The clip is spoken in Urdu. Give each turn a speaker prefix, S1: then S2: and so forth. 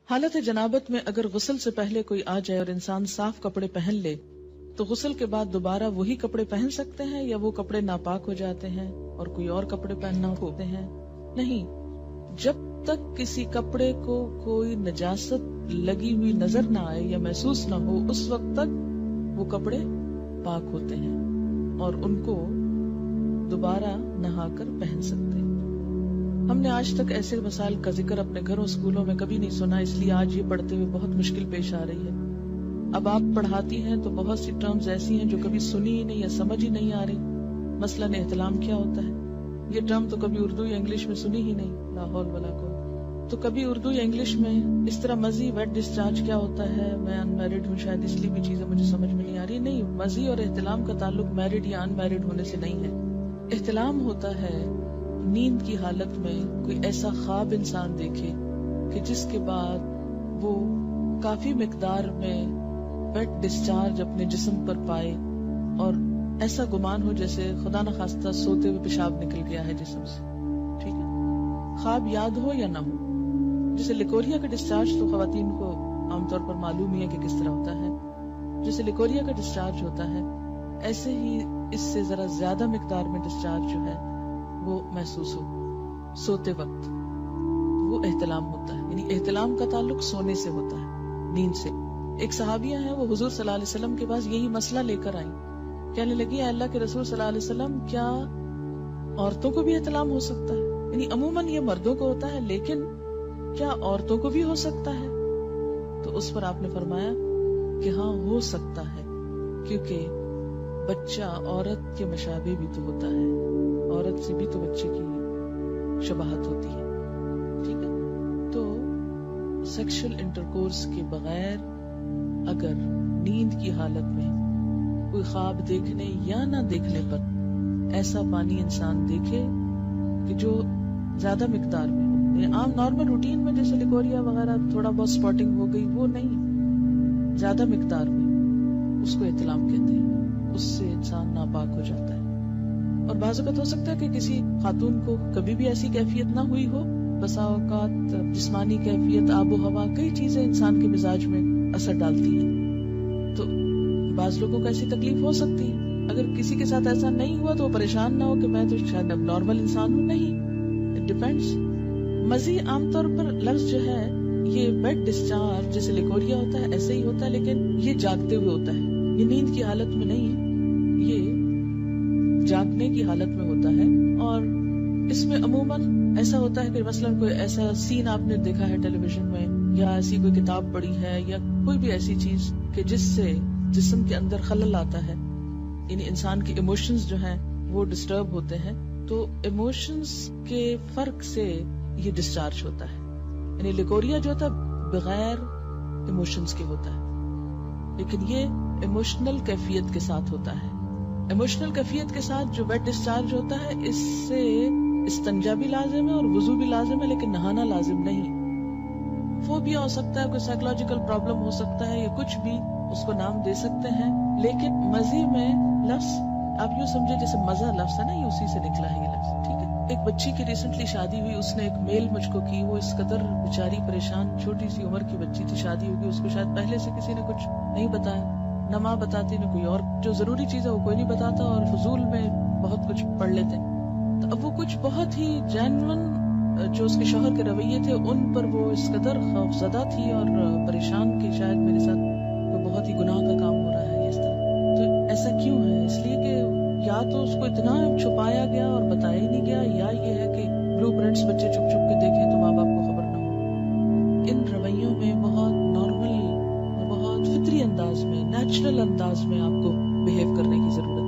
S1: حالت جنابت میں اگر غسل سے پہلے کوئی آ جائے اور انسان صاف کپڑے پہن لے تو غسل کے بعد دوبارہ وہی کپڑے پہن سکتے ہیں یا وہ کپڑے ناپاک ہو جاتے ہیں اور کوئی اور کپڑے پہننا ہوتے ہیں؟ نہیں، جب تک کسی کپڑے کو کوئی نجاست لگی ہوئی نظر نہ آئے یا محسوس نہ ہو اس وقت تک وہ کپڑے پاک ہوتے ہیں اور ان کو دوبارہ نہا کر پہن سکتے ہیں۔ ہم نے آج تک ایسے مسائل کا ذکر اپنے گھروں اسکولوں میں کبھی نہیں سنا، اس لیے آج یہ پڑھتے ہوئے بہت مشکل پیش آ رہی ہے۔ اب آپ پڑھاتی ہیں تو بہت سی ٹرمز ایسی ہیں جو کبھی سنی ہی نہیں یا سمجھ ہی نہیں آ رہی۔ مثلاً احتلام کیا ہوتا ہے، یہ ٹرم تو کبھی اردو یا انگلش میں سنی ہی نہیں، لا حول ولا قوت۔ تو کبھی اردو یا انگلش میں اس طرح مزی ویٹ ڈسچارج کیا ہوتا ہے، میں ان میرڈ ہوں شاید اس لیے بھی چیزیں مجھے سمجھ میں نہیں آ رہی۔ نہیں، مزی اور احتلام کا تعلق میرڈ یا ان میرڈ ہونے سے نہیں ہے۔ احتلام ہوتا ہے نیند کی حالت میں کوئی ایسا خواب انسان دیکھے کہ جس کے بعد وہ کافی مقدار میں ویٹ ڈسچارج اپنے جسم پر پائے اور ایسا گمان ہو جیسے خدا نخواستہ سوتے ہوئے پیشاب نکل گیا ہے جسم سے، ٹھیک ہے، خواب یاد ہو یا نہ ہو۔ جیسے لیکوریا کا ڈسچارج تو خواتین کو عام طور پر معلوم ہی ہے کہ کس طرح ہوتا ہے، جیسے لیکوریا کا ڈسچارج ہوتا ہے ایسے ہی اس سے ذرا زیادہ مقدار میں ڈسچارج جو ہے وہ محسوس ہو سوتے وقت، وہ احتلام ہوتا ہے۔ یعنی احتلام کا تعلق سونے سے ہوتا ہے، نیند سے۔ ایک صحابیہ ہیں، وہ حضور صلی اللہ علیہ وسلم کے پاس یہی مسئلہ لے کر آئیں، کہنے لگی اے اللہ کے رسول صلی اللہ علیہ وسلم، کیا عورتوں کو بھی احتلام ہو سکتا ہے؟ یعنی عموماً یہ مردوں کو ہوتا ہے لیکن کیا عورتوں کو بھی ہو سکتا ہے؟ تو اس پر آپ نے فرمایا کہ ہاں ہو سکتا ہے، کیونکہ بچہ عورت کے مشابہ بھی تو ہوتا ہے، عورت سے بھی تو بچے کی شباہت ہوتی ہے، ٹھیک ہے۔ تو سیکشل انٹرکورس کے بغیر اگر نیند کی حالت میں کوئی خواب دیکھنے یا نہ دیکھنے پر ایسا پانی انسان دیکھے کہ جو زیادہ مقدار میں ہو، یعنی عام نارمل روٹین میں جیسے لیکوریا وغیرہ تھوڑا بہت سپاٹنگ ہو گئی، وہ نہیں، زیادہ مقدار میں، اس کو احتلام کہتے ہیں، اس سے انسان ناپاک ہو جاتا ہے۔ اور بعض اوقات ہو سکتا ہے کہ کسی خاتون کو کبھی بھی ایسی کیفیت نہ ہوئی ہو، بسا اوقات جسمانی کیفیت، آب و ہوا، کئی چیزیں انسان کے مزاج میں اثر ڈالتی ہیں، تو بعض لوگوں کو ایسی تکلیف ہو سکتی ہے۔ اگر کسی کے ساتھ ایسا نہیں ہوا تو وہ پریشان نہ ہو کہ میں تو شاید اب نارمل انسان ہوں، نہیں، اٹ ڈیپینڈس۔ مزی عام طور پر لفظ جو ہے یہ ویٹ ڈسچارج جیسے لیکوریا ہوتا ہے ایسے ہی ہوتا ہے، لیکن یہ جاگتے ہوئے ہوتا ہے، یہ نیند کی حالت میں نہیں ہے، یہ جاگنے کی حالت میں ہوتا ہے۔ اور اس میں عموماً ایسا ہوتا ہے کہ مثلاً کوئی ایسا سین آپ نے دیکھا ہے ٹیلی ویژن میں، یا ایسی کوئی کتاب پڑھی ہے، یا کوئی بھی ایسی چیز کہ جس سے جسم کے اندر خلل آتا ہے، یعنی انسان کے ایموشنز جو ہیں وہ ڈسٹرب ہوتے ہیں، تو ایموشنز کے فرق سے یہ ڈسچارج ہوتا ہے۔ یعنی لیکوریا جو ہوتا ہے بغیر ایموشنز کے ہوتا ہے، لیکن یہ ایموشنل کیفیت کے ساتھ ہوتا ہے۔ ایموشنل کیفیت کے ساتھ جو ویٹ ڈسچارج ہوتا ہے اس سے استنجا بھی لازم ہے اور وضو بھی لازم ہے، لیکن نہانا لازم نہیں۔ فوبیا ہو سکتا ہے، کوئی سائیکولوجیکل پرابلم ہو سکتا ہے، یا کچھ بھی اس کو نام دے سکتے ہیں، لیکن مزے میں لفظ آپ یوں سمجھے جیسے مزہ لفظ ہے نا، یہ اسی سے نکلا ہے یہ لفظ، ٹھیک ہے۔ ایک بچی کی ریسنٹلی شادی ہوئی، اس نے ایک میل مجھ کو کی، وہ اس قدر بیچاری پریشان، چھوٹی سی عمر کی بچی تھی، شادی ہوگی، اس کو شاید پہلے سے کسی نے کچھ نہیں بتایا، نہ ماں بتاتی نہ کوئی اور، جو ضروری چیز ہے وہ کوئی نہیں بتاتا، اور فضول میں بہت کچھ پڑھ لیتے۔ تو اب وہ کچھ بہت ہی جینون جو اس کے شوہر کے رویے تھے ان پر وہ اس قدر خوفزدہ تھی اور پریشان کہ شاید میرے ساتھ کوئی بہت ہی گناہ کا کام ہو رہا ہے اس طرح۔ تو ایسا کیوں ہے؟ اس لیے کہ یا تو اس کو اتنا چھپایا گیا اور بتایا ہی نہیں گیا، یا یہ ہے کہ بلو پرنٹس بچے چھپ چھپ کے دیکھیں تو ماں باپ کو خبر نہ ہو۔ ان رویوں میں بہت نارمل اور بہت فطری انداز میں، نیچرل انداز میں آپ کو بہیو کرنے کی ضرورت ہے۔